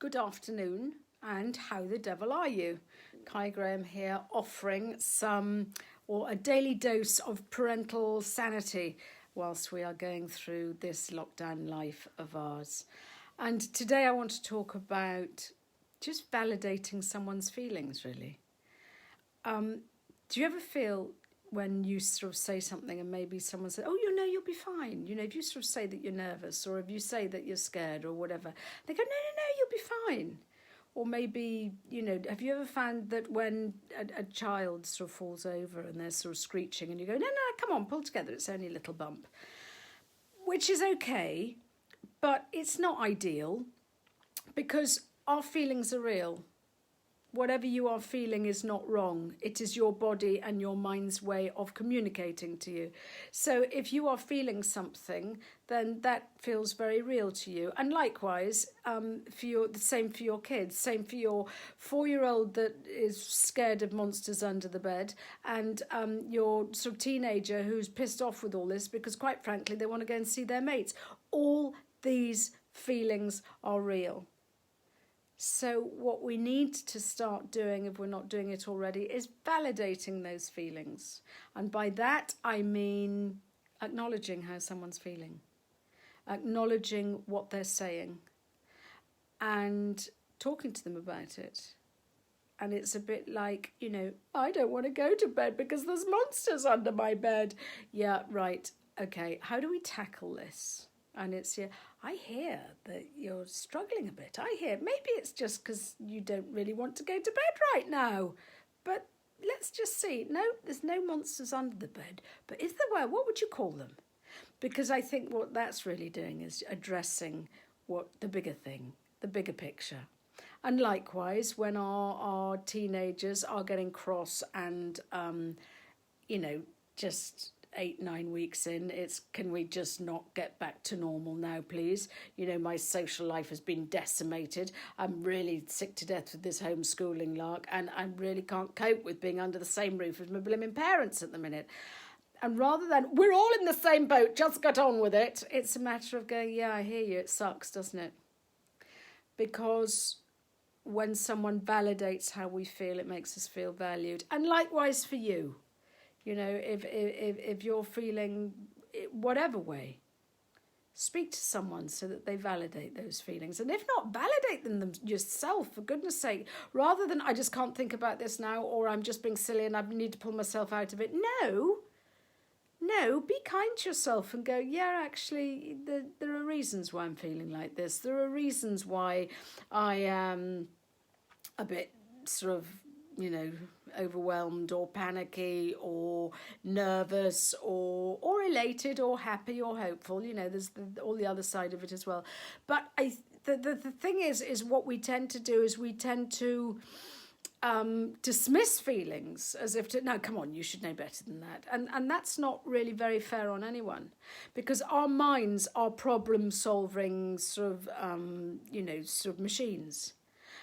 Good afternoon, and how the devil are you? Kai Graham here, offering a daily dose of parental sanity whilst we are going through this lockdown life of ours. And today I want to talk about just validating someone's feelings, really. Do you ever feel when you sort of say something and maybe someone says, oh, you'll be fine. If you sort of say that you're nervous, or if you say that you're scared or whatever, they go, no, you'll be fine. Or maybe, have you ever found that when a child sort of falls over and they're sort of screeching and you go, no, come on, pull together, it's only a little bump. Which is okay, but it's not ideal because our feelings are real. Whatever you are feeling is not wrong. It is your body and your mind's way of communicating to you. So if you are feeling something, then that feels very real to you. And likewise, the same for your kids, same for your 4-year-old that is scared of monsters under the bed, and your sort of teenager who's pissed off with all this because, quite frankly, they want to go and see their mates. All these feelings are real. So what we need to start doing, if we're not doing it already, is validating those feelings. And by that, I mean acknowledging how someone's feeling, acknowledging what they're saying, and talking to them about it. And it's a bit like, I don't want to go to bed because there's monsters under my bed. Yeah, right. Okay, how do we tackle this? And it's, I hear that you're struggling a bit. I hear maybe it's just because you don't really want to go to bed right now. But let's just see. No, there's no monsters under the bed. But if there were, what would you call them? Because I think what that's really doing is addressing what the bigger thing, the bigger picture. And likewise, when our teenagers are getting cross and, just 8-9 weeks in, it's can we just not get back to normal now, please? My social life has been decimated. I'm really sick to death with this homeschooling lark, and I really can't cope with being under the same roof as my blooming parents at the minute. And rather than, we're all in the same boat, just get on with it, it's a matter of going, yeah, I hear you, it sucks, doesn't it? Because when someone validates how we feel, it makes us feel valued. And likewise for you. If you're feeling whatever way, speak to someone so that they validate those feelings. And if not, validate them yourself, for goodness sake, rather than I just can't think about this now, or I'm just being silly and I need to pull myself out of it. No, be kind to yourself and go, yeah, actually, there are reasons why I'm feeling like this. There are reasons why I am a bit sort of, overwhelmed or panicky or nervous or elated or happy or hopeful. There's all the other side of it as well. But the thing is what we tend to do is we tend to dismiss feelings as if no, come on, you should know better than that. And that's not really very fair on anyone, because our minds are problem-solving sort of machines.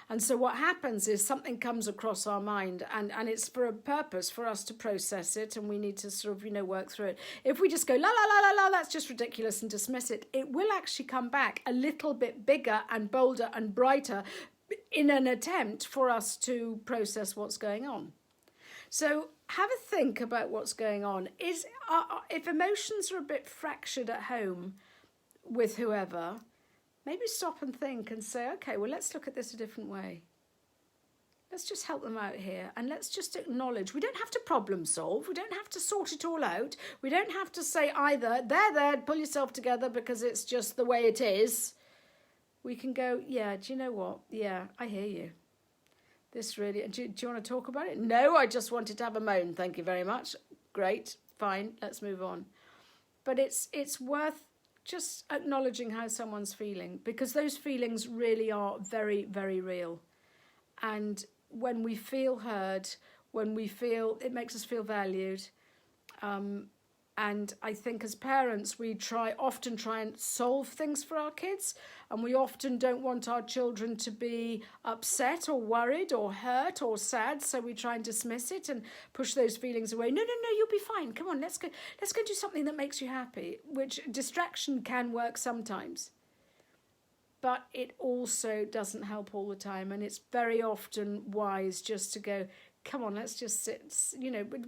And so what happens is something comes across our mind and it's for a purpose for us to process it, and we need to sort of, work through it. If we just go, la, la, la, la, la, that's just ridiculous, and dismiss it, it will actually come back a little bit bigger and bolder and brighter in an attempt for us to process what's going on. So have a think about what's going on. If emotions are a bit fractured at home with whoever, maybe stop and think and say, okay, well, let's look at this a different way. Let's just help them out here, and let's just acknowledge. We don't have to problem solve. We don't have to sort it all out. We don't have to say either, there, pull yourself together because it's just the way it is. We can go, yeah, do you know what? Yeah, I hear you. This really, do you want to talk about it? No, I just wanted to have a moan. Thank you very much. Great, fine, let's move on. But it's worth just acknowledging how someone's feeling, because those feelings really are very, very real. And when we feel heard, when we feel, it makes us feel valued. And I think as parents, we often try and solve things for our kids, and we often don't want our children to be upset or worried or hurt or sad, so we try and dismiss it and push those feelings away. No, you'll be fine. Come on, let's go do something that makes you happy, which distraction can work sometimes. but it also doesn't help all the time. And it's very often wise just to go, come on, let's just sit,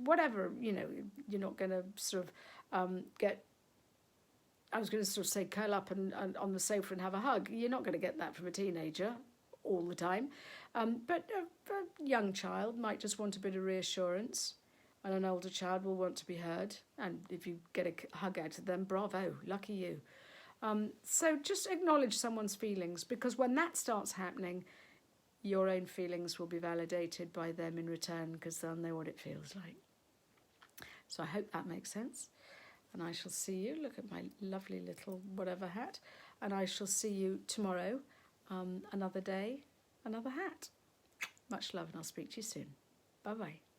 whatever, you're not going to sort of get, I was going to sort of say curl up and on the sofa and have a hug. You're not going to get that from a teenager all the time. But a young child might just want a bit of reassurance, and an older child will want to be heard. And if you get a hug out of them, bravo, lucky you. So just acknowledge someone's feelings, because when that starts happening, your own feelings will be validated by them in return, because they'll know what it feels like. So I hope that makes sense. And I shall see you, look at my lovely little whatever hat, and I shall see you tomorrow, another day, another hat. Much love, and I'll speak to you soon. Bye-bye.